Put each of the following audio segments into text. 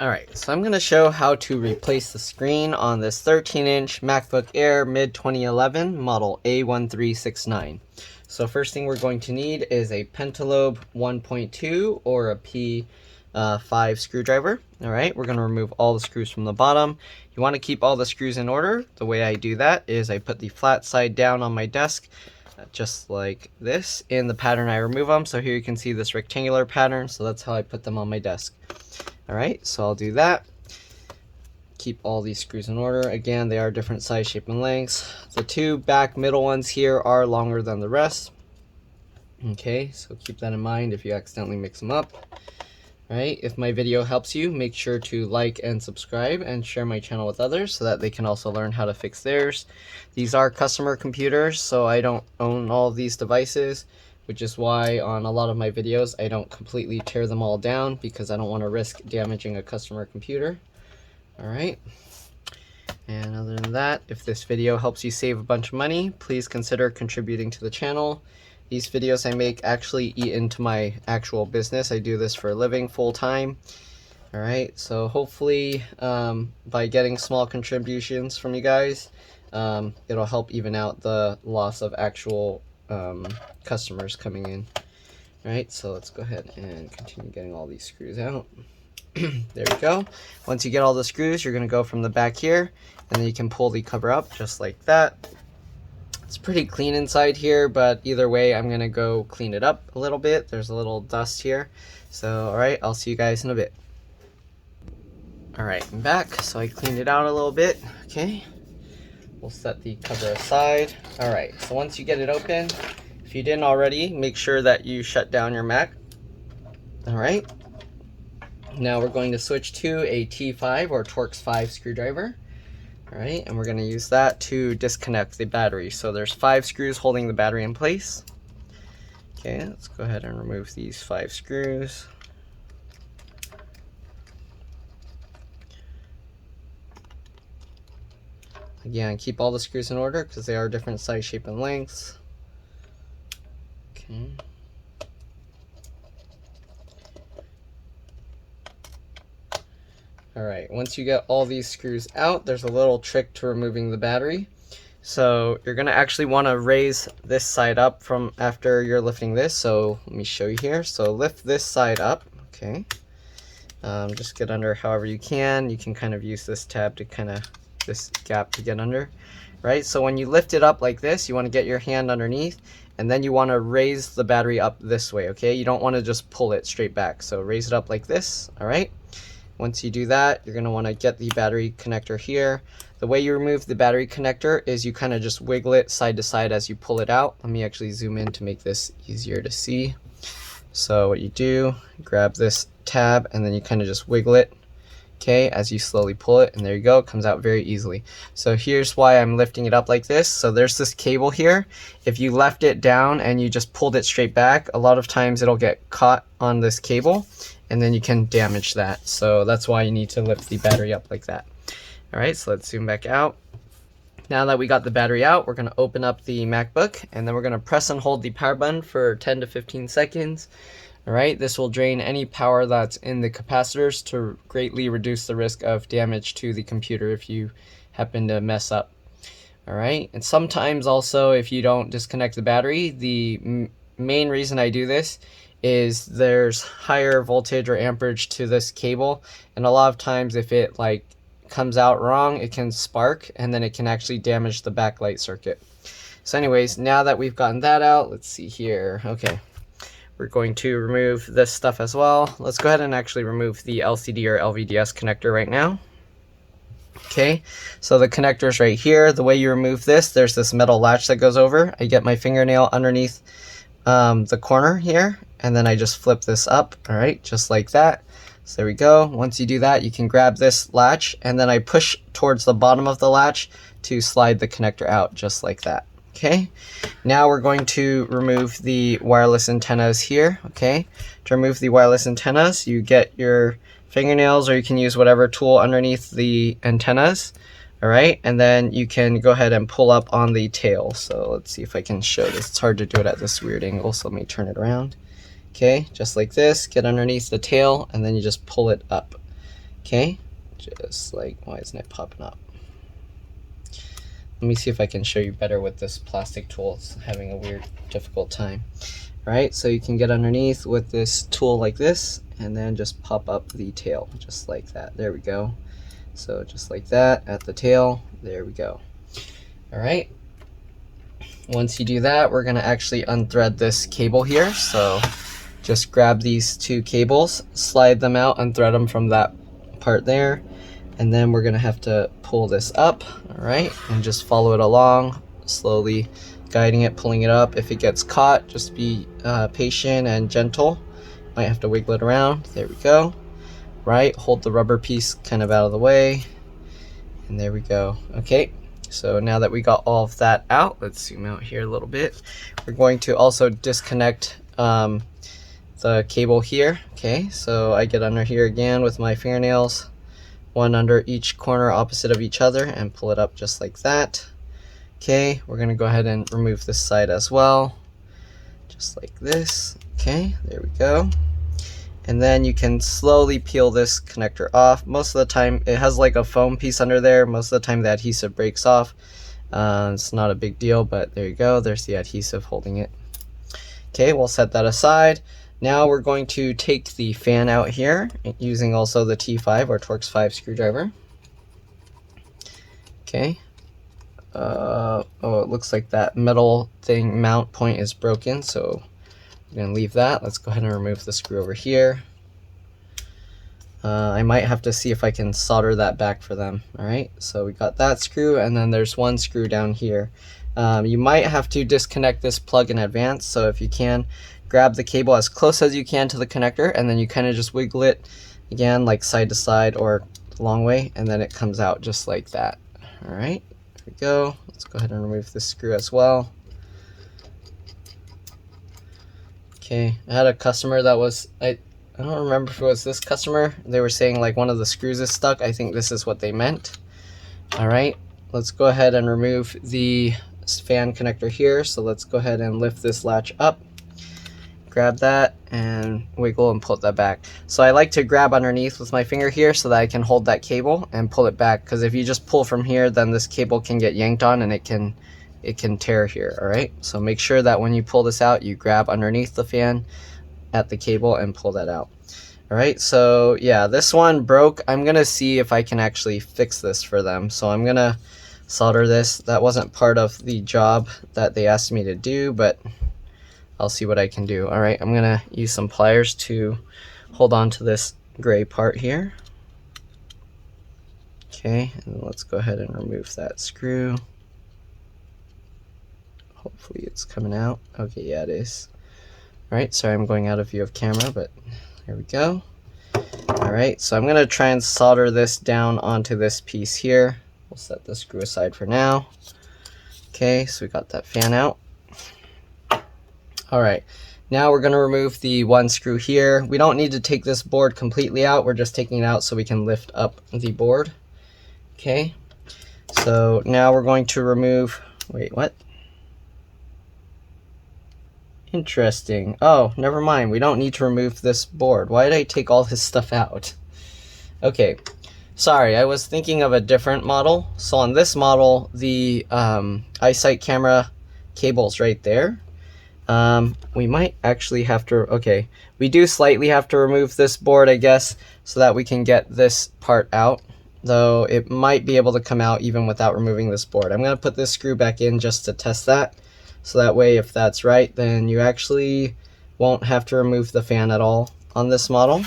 Alright, so I'm going to show how to replace the screen on this 13-inch MacBook Air mid-2011 model A1369. So first thing we're going to need is a Pentalobe 1.2 or a P5 screwdriver. Alright, we're going to remove all the screws from the bottom. You want to keep all the screws in order. The way I do that is I put the flat side down on my desk, just like this, in the pattern I remove them. So here you can see this rectangular pattern, so that's how I put them on my desk. Alright, so I'll do that. Keep all these screws in order. Again, they are different size, shape, and lengths. The two back middle ones here are longer than the rest. Okay, so keep that in mind if you accidentally mix them up. Alright, if my video helps you, make sure to like and subscribe and share my channel with others so that they can also learn how to fix theirs. These are customer computers, so I don't own all of these devices, which is why on a lot of my videos I don't completely tear them all down because I don't want to risk damaging a customer computer. Alright, and other than that, if this video helps you save a bunch of money, please consider contributing to the channel. These videos I make actually eat into my actual business. I do this for a living full time. Alright, so hopefully by getting small contributions from you guys, it'll help even out the loss of actual customers coming in. Alright, so let's go ahead and continue getting all these screws out. There we go. Once you get all the screws, you're going to go from the back here, and then you can pull the cover up just like that. It's pretty clean inside here, but either way, I'm going to go clean it up a little bit. There's a little dust here. So, alright, I'll see you guys in a bit. Alright, I'm back. So I cleaned it out a little bit. Okay. We'll set the cover aside. Alright, so once you get it open, if you didn't already, make sure that you shut down your Mac. Alright. Now we're going to switch to a T5 or Torx 5 screwdriver. Alright, and we're going to use that to disconnect the battery. So there's 5 screws holding the battery in place. Okay, let's go ahead and remove these 5 screws. Again, keep all the screws in order because they are different size, shape, and lengths. Okay. Alright, once you get all these screws out, there's a little trick to removing the battery. So you're going to actually want to raise this side up from after you're lifting this. So let me show you here. So lift this side up. Okay. Just get under however you can. You can kind of use this tab to kind of, this gap to get under. Right, so when you lift it up like this, you want to get your hand underneath, and then you want to raise the battery up this way. Okay, you don't want to just pull it straight back. So raise it up like this. Alright. Once you do that, you're going to want to get the battery connector here. The way you remove the battery connector is you kind of just wiggle it side to side as you pull it out. Let me actually zoom in to make this easier to see. So what you do, grab this tab and then you kind of just wiggle it, okay, as you slowly pull it, and there you go, it comes out very easily. So here's why I'm lifting it up like this. So there's this cable here. If you left it down and you just pulled it straight back, a lot of times it'll get caught on this cable and then you can damage that. So that's why you need to lift the battery up like that. Alright, so let's zoom back out. Now that we got the battery out, we're going to open up the MacBook, and then we're going to press and hold the power button for 10 to 15 seconds. Alright, this will drain any power that's in the capacitors to greatly reduce the risk of damage to the computer if you happen to mess up. Alright, and sometimes also if you don't disconnect the battery, the main reason I do this is there's higher voltage or amperage to this cable, and a lot of times if it like comes out wrong, it can spark and then it can actually damage the backlight circuit. So anyways, now that we've gotten that out, let's see here. Okay, we're going to remove this stuff as well. Let's go ahead and actually remove the LCD or LVDS connector right now. Okay, so the connector's right here. The way you remove this, there's this metal latch that goes over. I get my fingernail underneath the corner here, and then I just flip this up. Alright, just like that. So there we go. Once you do that, you can grab this latch, and then I push towards the bottom of the latch to slide the connector out, just like that. Okay, now we're going to remove the wireless antennas here. Okay, to remove the wireless antennas, you get your fingernails, or you can use whatever tool underneath the antennas. Alright, and then you can go ahead and pull up on the tail. So let's see if I can show this. It's hard to do it at this weird angle, so let me turn it around. Okay, just like this, get underneath the tail, and then you just pull it up. Okay, just like, why isn't it popping up? Let me see if I can show you better with this plastic tool. It's having a weird, difficult time. All right, so you can get underneath with this tool like this, and then just pop up the tail, just like that. There we go. So just like that at the tail, there we go. All right, once you do that, we're gonna actually unthread this cable here. So just grab these two cables, slide them out, unthread them from that part there, and then we're gonna have to pull this up, all right, and just follow it along, slowly guiding it, pulling it up. If it gets caught, just be patient and gentle. Might have to wiggle it around. There we go. Right, hold the rubber piece kind of out of the way, and there we go. Okay, so now that we got all of that out, let's zoom out here a little bit. We're going to also disconnect the cable here. Okay, so I get under here again with my fingernails, one under each corner opposite of each other, and pull it up just like that. Okay, we're gonna go ahead and remove this side as well, just like this. Okay, there we go. And then you can slowly peel this connector off. Most of the time, it has like a foam piece under there. Most of the time the adhesive breaks off. It's not a big deal, but there you go. There's the adhesive holding it. Okay, we'll set that aside. Now we're going to take the fan out here using also the T5 or Torx 5 screwdriver. Okay. Oh, it looks like that metal thing mount point is broken, so I'm gonna leave that. Let's go ahead and remove the screw over here. I might have to see if I can solder that back for them. All right, so we got that screw, and then there's one screw down here. You might have to disconnect this plug in advance, so if you can, grab the cable as close as you can to the connector, and then you kind of just wiggle it again, like side to side or the long way, and then it comes out just like that. All right, there we go. Let's go ahead and remove this screw as well. Okay, I had a customer that was, I don't remember if it was this customer. They were saying like one of the screws is stuck. I think this is what they meant. All right, let's go ahead and remove the fan connector here. So let's go ahead and lift this latch up. Grab that and wiggle and pull that back. So I like to grab underneath with my finger here so that I can hold that cable and pull it back, because if you just pull from here, then this cable can get yanked on and it can tear here. All right, so make sure that when you pull this out, you grab underneath the fan at the cable and pull that out. All right, so yeah, this one broke. I'm gonna see if I can actually fix this for them. So I'm gonna solder this. That wasn't part of the job that they asked me to do, but I'll see what I can do. All right, I'm gonna use some pliers to hold on to this gray part here. Okay, and let's go ahead and remove that screw. Hopefully it's coming out. Okay, yeah, it is. All right, sorry I'm going out of view of camera, but here we go. All right, so I'm gonna try and solder this down onto this piece here. We'll set the screw aside for now. Okay, so we got that fan out. All right, now we're gonna remove the one screw here. We don't need to take this board completely out. We're just taking it out so we can lift up the board. Okay, so now we're going to remove, wait, what? Interesting. Oh, never mind. We don't need to remove this board. Why did I take all this stuff out? Okay, sorry, I was thinking of a different model. So on this model, the iSight camera cable's right there. We might actually have to, okay, we do slightly have to remove this board, I guess, so that we can get this part out, though it might be able to come out even without removing this board. I'm going to put this screw back in just to test that, so that way if that's right, then you actually won't have to remove the fan at all on this model.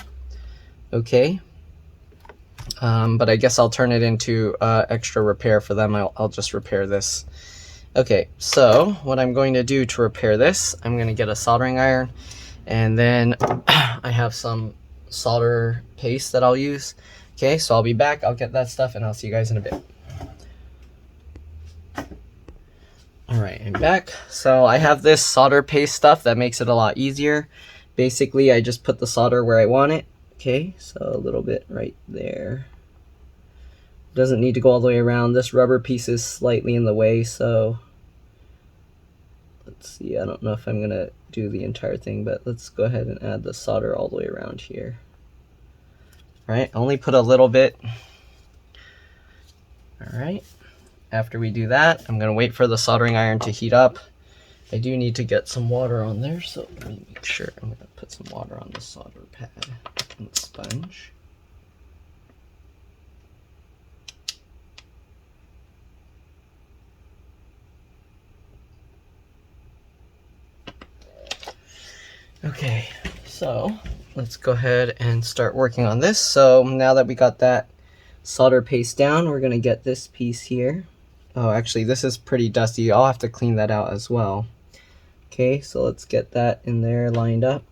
Okay, but I guess I'll turn it into extra repair for them. I'll just repair this. Okay, so what I'm going to do to repair this, I'm going to get a soldering iron, and then I have some solder paste that I'll use. Okay, so I'll be back, I'll get that stuff, and I'll see you guys in a bit. Alright, I'm back. So I have this solder paste stuff that makes it a lot easier. Basically, I just put the solder where I want it. Okay, so a little bit right there. Doesn't need to go all the way around. This rubber piece is slightly in the way, so let's see. I don't know if I'm gonna do the entire thing, but let's go ahead and add the solder all the way around here. All right, only put a little bit. All right, after we do that, I'm gonna wait for the soldering iron to heat up. I do need to get some water on there, so let me make sure. I'm gonna put some water on the solder pad and the sponge. Okay, so let's go ahead and start working on this. So now that we got that solder paste down, we're gonna get this piece here. Oh, actually this is pretty dusty. I'll have to clean that out as well. Okay, so let's get that in there lined up.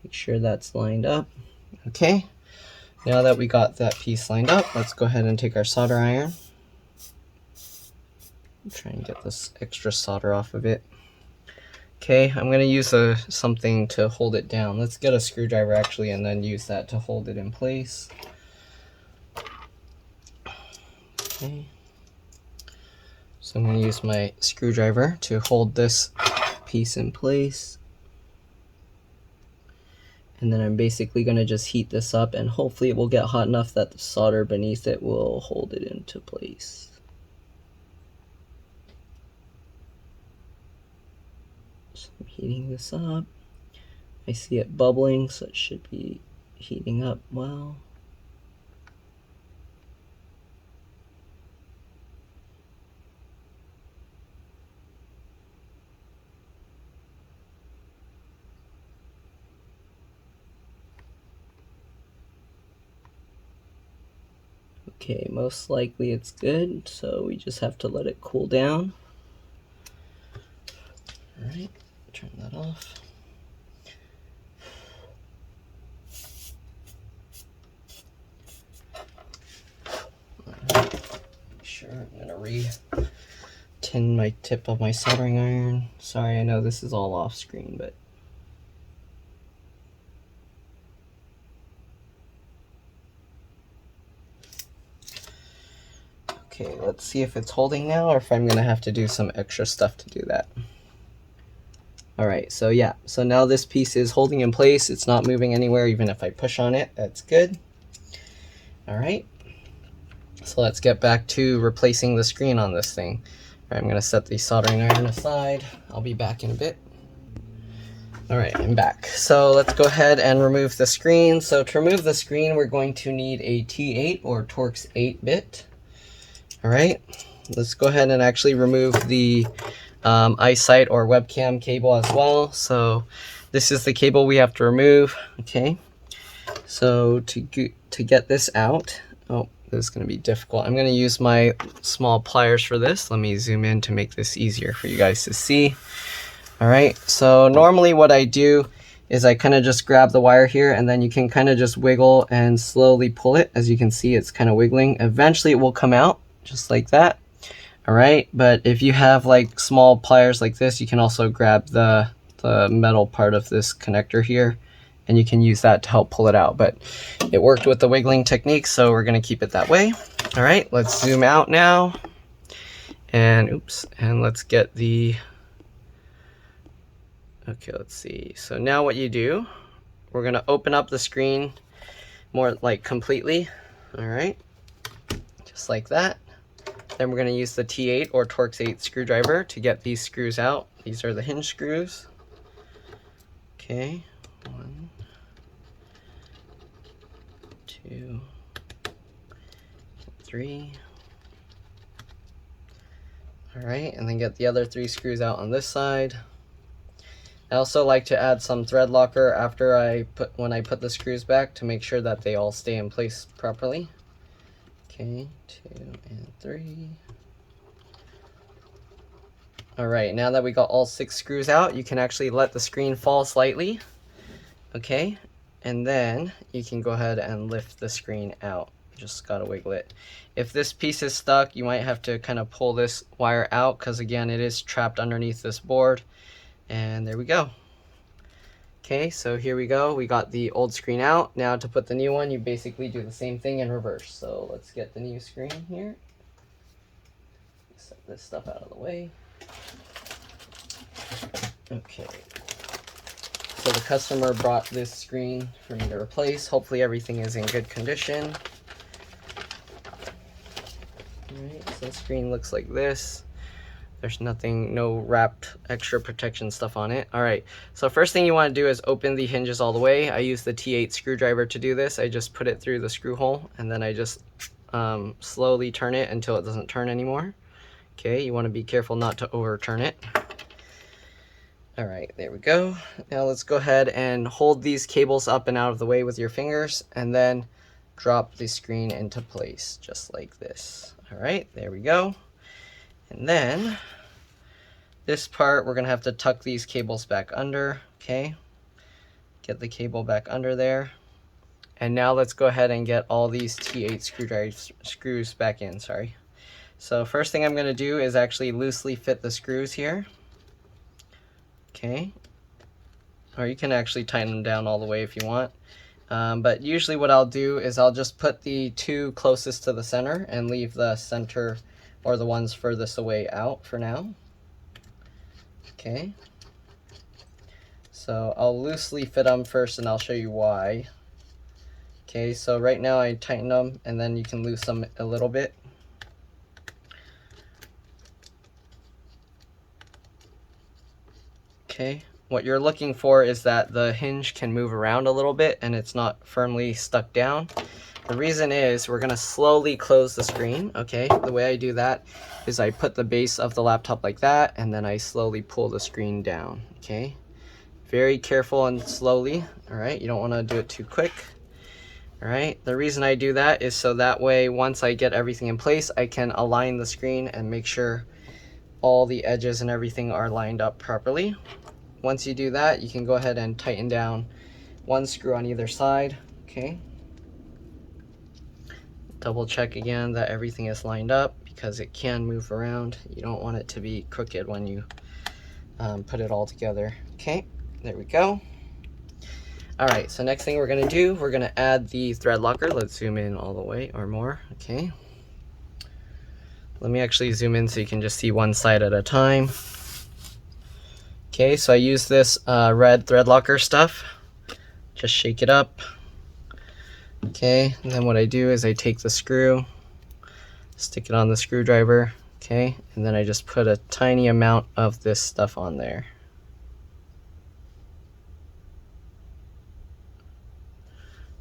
Make sure that's lined up. Okay, now that we got that piece lined up, let's go ahead and take our solder iron. Try and get this extra solder off of it. Okay, I'm gonna use something to hold it down. Let's get a screwdriver actually and then use that to hold it in place. Okay. So I'm gonna use my screwdriver to hold this piece in place. And then I'm basically gonna just heat this up and hopefully it will get hot enough that the solder beneath it will hold it into place. So I'm heating this up. I see it bubbling, so it should be heating up well. Okay, most likely it's good, so we just have to let it cool down. All right, turn that off. Sure, I'm gonna re-tin my tip of my soldering iron. Sorry, I know this is all off screen, but okay, let's see if it's holding now or if I'm gonna have to do some extra stuff to do that. All right, so yeah, so now this piece is holding in place. It's not moving anywhere, even if I push on it. That's good. All right, so let's get back to replacing the screen on this thing. All right, I'm gonna set the soldering iron aside. I'll be back in a bit. All right, I'm back. So let's go ahead and remove the screen. So to remove the screen, we're going to need a T8 or Torx 8-bit. All right, let's go ahead and actually remove the eyesight or webcam cable as well. So this is the cable we have to remove. Okay, so to get this out, oh, this is going to be difficult. I'm going to use my small pliers for this. Let me zoom in to make this easier for you guys to see. All right, so normally what I do is I kind of just grab the wire here and then you can kind of just wiggle and slowly pull it. As you can see, it's kind of wiggling. Eventually it will come out just like that. All right, but if you have like small pliers like this, you can also grab the metal part of this connector here and you can use that to help pull it out. But it worked with the wiggling technique, so we're gonna keep it that way. All right, let's zoom out now. And oops, and let's get the, okay, let's see. So now what you do, we're gonna open up the screen more like completely. All right, just like that. Then we're going to use the T8 or Torx 8 screwdriver to get these screws out. These are the hinge screws. Okay, 1, 2, 3. All right, and then get the other 3 screws out on this side. I also like to add some thread locker after when I put the screws back to make sure that they all stay in place properly. Okay, 2 and 3. All right, now that we got all 6 screws out, you can actually let the screen fall slightly. Okay, and then you can go ahead and lift the screen out. You just gotta wiggle it. If this piece is stuck, you might have to kind of pull this wire out because again, it is trapped underneath this board. And there we go. Okay, so here we go. We got the old screen out. Now to put the new one, you basically do the same thing in reverse. So let's get the new screen here. Set this stuff out of the way. Okay. So the customer brought this screen for me to replace. Hopefully everything is in good condition. Alright, so the screen looks like this. There's nothing, no wrapped extra protection stuff on it. Alright, so first thing you want to do is open the hinges all the way. I use the T8 screwdriver to do this. I just put it through the screw hole and then I just slowly turn it until it doesn't turn anymore. Okay, you want to be careful not to overturn it. Alright, there we go. Now let's go ahead and hold these cables up and out of the way with your fingers and then drop the screen into place just like this. Alright, there we go. And then this part we're going to have to tuck these cables back under. Okay, get the cable back under there. And now let's go ahead and get all these T8 screws back in. Sorry. So first thing I'm going to do is actually loosely fit the screws here. Okay, or you can actually tighten them down all the way if you want. But usually what I'll do is I'll just put the two closest to the center and leave the center or the ones furthest away out for now. Okay, so I'll loosely fit them first and I'll show you why. Okay, so right now I tighten them and then you can loosen them a little bit. Okay, what you're looking for is that the hinge can move around a little bit and it's not firmly stuck down. The reason is we're going to slowly close the screen. Okay, the way I do that is I put the base of the laptop like that and then I slowly pull the screen down. Okay, very careful and slowly. All right, you don't want to do it too quick. All right, the reason I do that is so that way once I get everything in place I can align the screen and make sure all the edges and everything are lined up properly. Once you do that, you can go ahead and tighten down one screw on either side. Okay, double check again that everything is lined up because it can move around. You don't want it to be crooked when you put it all together. Okay, there we go. Alright, so next thing we're going to do, we're going to add the thread locker. Let's zoom in all the way or more. Okay, let me actually zoom in so you can just see one side at a time. Okay, so I use this red thread locker stuff. Just shake it up. Okay, and then what I do is I take the screw, stick it on the screwdriver, okay, and then I just put a tiny amount of this stuff on there.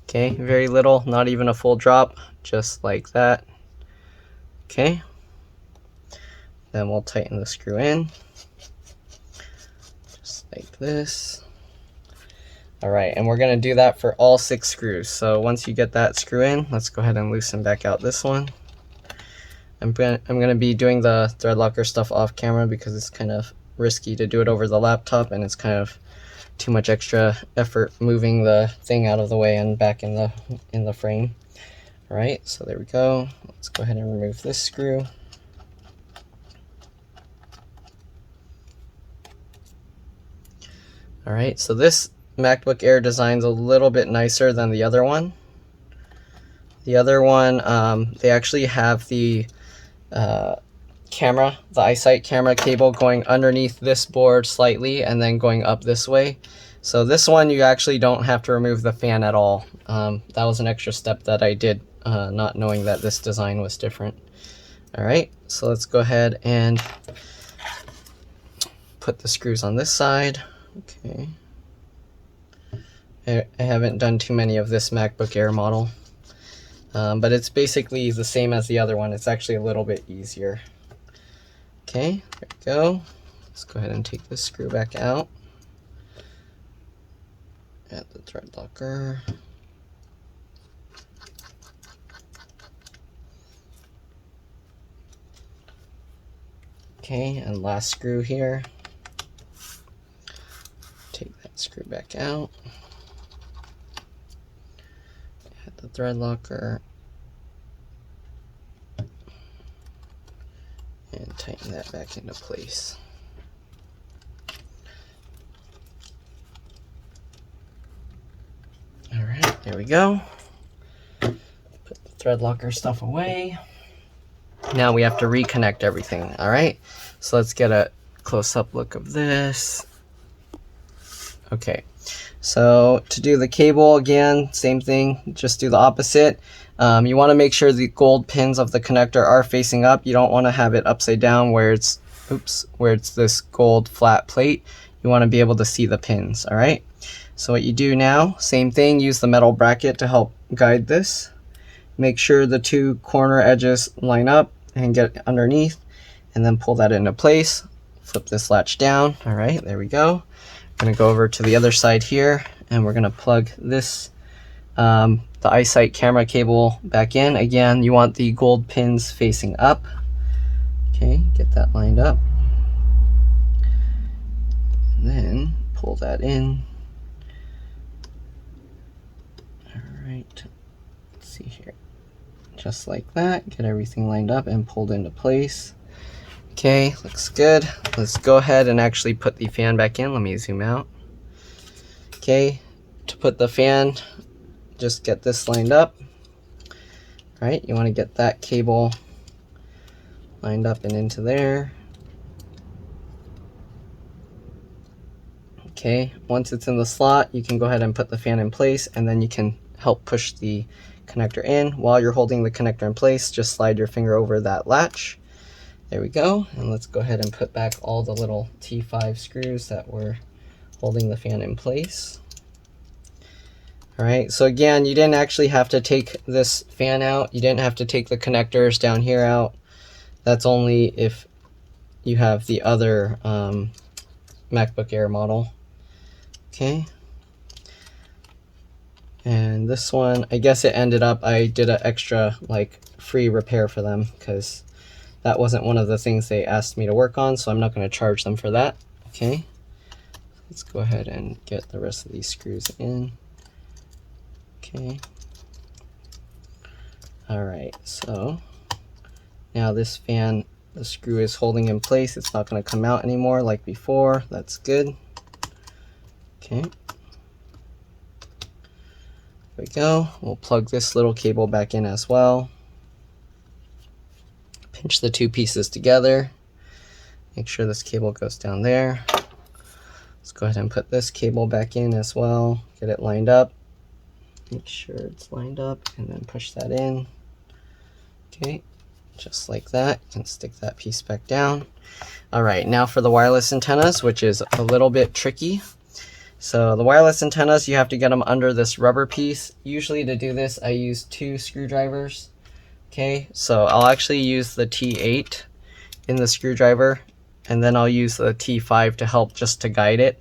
Okay, very little, not even a full drop, just like that. Okay, then we'll tighten the screw in. Like this. Alright, and we're going to do that for all 6 screws. So once you get that screw in, let's go ahead and loosen back out this one. I'm going to be doing the thread locker stuff off camera because it's kind of risky to do it over the laptop and it's kind of too much extra effort moving the thing out of the way and back in the frame. Alright, so there we go. Let's go ahead and remove this screw. Alright, so this MacBook Air design's a little bit nicer than the other one. The other one, they actually have the camera, the iSight camera cable going underneath this board slightly and then going up this way. So this one you actually don't have to remove the fan at all. That was an extra step that I did, not knowing that this design was different. Alright, so let's go ahead and put the screws on this side. Okay, I haven't done too many of this MacBook Air model, but it's basically the same as the other one. It's actually a little bit easier. Okay, there we go. Let's go ahead and take this screw back out. Add the thread locker. Okay, and last screw here. Take that screw back out. Add the thread locker. And tighten that back into place. Alright, there we go. Put the thread locker stuff away. Now we have to reconnect everything, alright? So let's get a close-up look of this. Okay, so to do the cable again, same thing, just do the opposite. You want to make sure the gold pins of the connector are facing up. You don't want to have it upside down where it's, where it's this gold flat plate. You want to be able to see the pins, all right? So what you do now, same thing, use the metal bracket to help guide this. Make sure the two corner edges line up and get underneath, and then pull that into place. Flip this latch down. All right, there we go. I'm gonna go over to the other side here, and we're gonna plug this, the iSight camera cable back in. Again, you want the gold pins facing up. Okay, get that lined up. And then pull that in. All right, let's see here. Just like that, get everything lined up and pulled into place. Okay, looks good. Let's go ahead and actually put the fan back in. Let me zoom out. Okay, to put the fan, just get this lined up. All right, you want to get that cable lined up and into there. Okay, once it's in the slot, you can go ahead and put the fan in place, and then you can help push the connector in. While you're holding the connector in place, just slide your finger over that latch. There we go. And let's go ahead and put back all the little T5 screws that were holding the fan in place. All right, so again, you didn't actually have to take this fan out. You didn't have to take the connectors down here out. That's only if you have the other MacBook Air model. Okay. And this one, I guess it ended up, I did an extra like free repair for them because that wasn't one of the things they asked me to work on, so I'm not going to charge them for that. Okay, let's go ahead and get the rest of these screws in. Okay. All right, so now this fan, the screw is holding in place. It's not going to come out anymore like before. That's good. Okay. There we go. We'll plug this little cable back in as well. Pinch the two pieces together. Make sure this cable goes down there. Let's go ahead and put this cable back in as well. Get it lined up. Make sure it's lined up and then push that in. Okay, just like that. You can stick that piece back down. All right, now for the wireless antennas, which is a little bit tricky. So the wireless antennas, you have to get them under this rubber piece. Usually to do this, I use 2 screwdrivers. Okay, so I'll actually use the T8 in the screwdriver, and then I'll use the T5 to help just to guide it.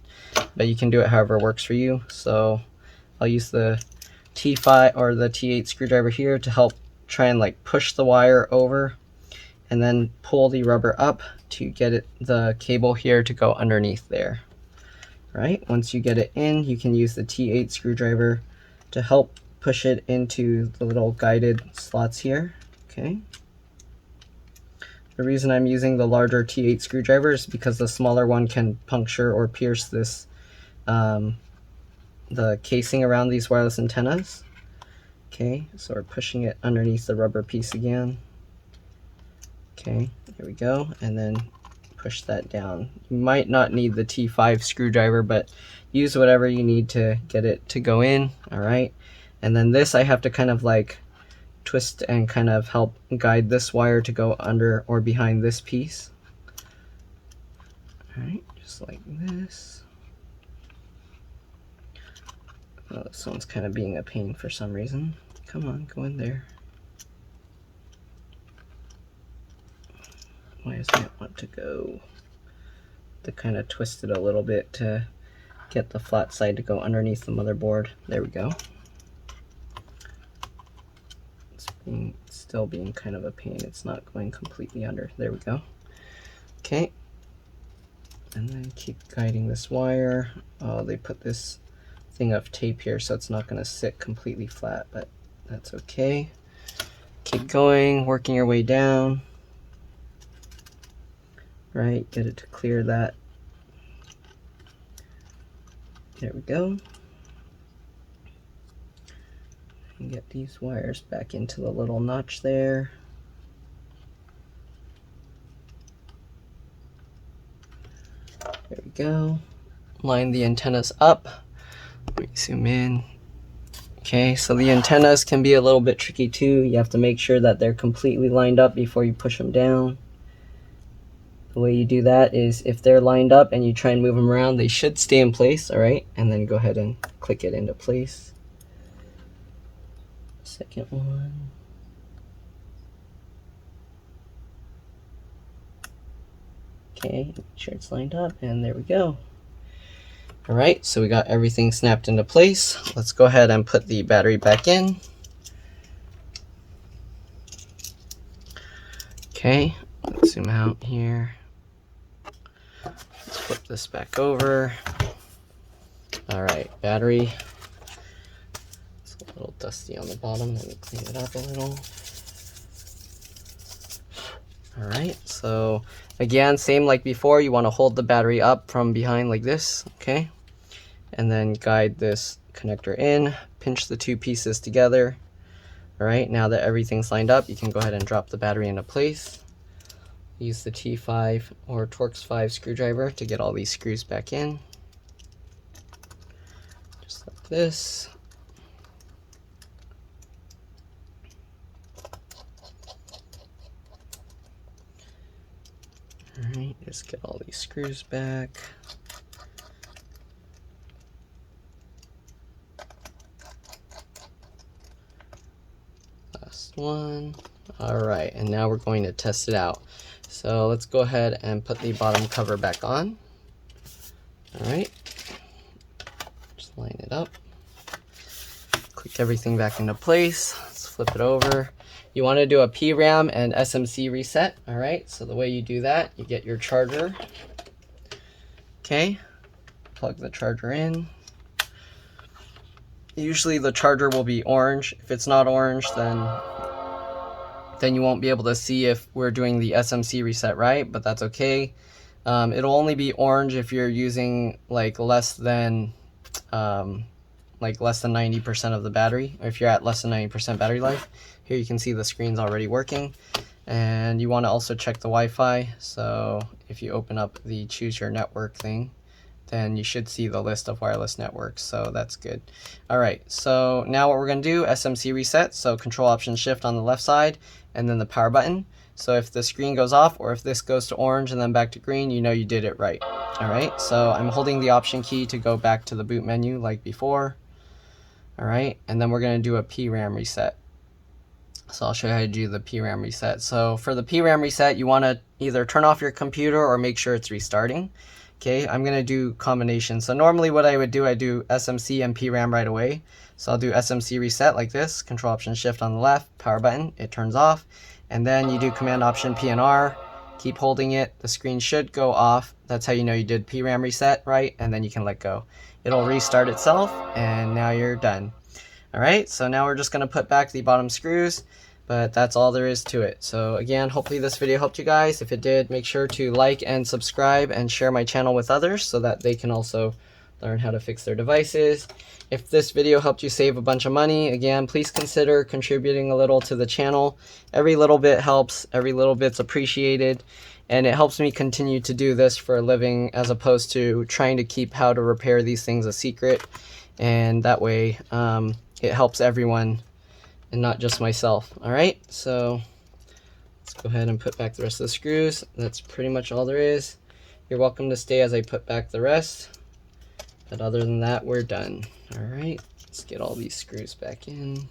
But you can do it however works for you. So I'll use the T5 or the T8 screwdriver here to help try and like push the wire over, and then pull the rubber up to get it, the cable here to go underneath there. Right, once you get it in, you can use the T8 screwdriver to help push it into the little guided slots here. Okay. The reason I'm using the larger T8 screwdriver is because the smaller one can puncture or pierce this, the casing around these wireless antennas. Okay, so we're pushing it underneath the rubber piece again. Okay, there we go, and then push that down. You might not need the T5 screwdriver, but use whatever you need to get it to go in. All right, and then this I have to kind of like twist and kind of help guide this wire to go under or behind this piece. All right, just like this. Oh, this one's kind of being a pain for some reason. Come on, go in there. Why doesn't it want to go? To kind of twist it a little bit to get the flat side to go underneath the motherboard. There we go. It's still being kind of a pain. It's not going completely under. There we go. Okay. And then keep guiding this wire. Oh, they put this thing of tape here, so it's not going to sit completely flat, but that's okay. Keep going, working your way down. Right, get it to clear that. There we go. And get these wires back into the little notch there. There we go. line the antennas up. Let me zoom in. Okay, so the antennas can be a little bit tricky too. You have to make sure that they're completely lined up before you push them down. The way you do that is if they're lined up and you try and move them around, they should stay in place, all right? And then go ahead and click it into place. Second one. Okay, make sure it's lined up, and there we go. All right, so we got everything snapped into place. Let's go ahead and put the battery back in. Okay, let's zoom out here. Let's flip this back over. All right, battery. It's a little dusty on the bottom. Let me clean it up a little. All right, so again, same like before, you want to hold the battery up from behind like this, okay? And then guide this connector in, pinch the two pieces together. All right, now that everything's lined up, you can go ahead and drop the battery into place. Use the T5 or Torx 5 screwdriver to get all these screws back in. Just like this. Alright, just get all these screws back. Last one. Alright, and now we're going to test it out. So let's go ahead and put the bottom cover back on. Alright, just line it up. Click everything back into place. Let's flip it over. You want to do a PRAM and SMC reset. All right, so the way you do that, you get your charger. Okay, plug the charger in. Usually the charger will be orange. If it's not orange, then you won't be able to see if we're doing the SMC reset right, but that's okay. It'll only be orange if you're using like less than 90% of the battery, or if you're at less than 90% battery life. Here you can see the screen's already working, and you want to also check the Wi-Fi. So if you open up the choose your network thing, then you should see the list of wireless networks, so that's good. All right, so now what we're going to do, SMC reset, so Control Option Shift on the left side, and then the power button. So if the screen goes off, or if this goes to orange and then back to green, you know you did it right. All right, so I'm holding the Option key to go back to the boot menu like before. All right, and then we're going to do a PRAM reset. So I'll show you how to do the PRAM reset. So for the PRAM reset, you want to either turn off your computer or make sure it's restarting. Okay, I'm going to do combination. So normally what I would do, I do SMC and PRAM right away. So I'll do SMC reset like this, Control Option Shift on the left, power button, it turns off. And then you do Command Option PNR, keep holding it, the screen should go off. That's how you know you did PRAM reset right, and then you can let go. It'll restart itself, and now you're done. All right, so now we're just going to put back the bottom screws, but that's all there is to it. So again, hopefully this video helped you guys. If it did, make sure to like and subscribe and share my channel with others so that they can also learn how to fix their devices. If this video helped you save a bunch of money, again, please consider contributing a little to the channel. Every little bit helps, every little bit's appreciated, and it helps me continue to do this for a living as opposed to trying to keep how to repair these things a secret. And that way, it helps everyone and not just myself. All right, so let's go ahead and put back the rest of the screws. That's pretty much all there is. You're welcome to stay as I put back the rest. But other than that, we're done. All right, let's get all these screws back in.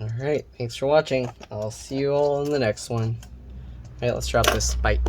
Alright, thanks for watching. I'll see you all in the next one. Alright, let's drop this. Bye.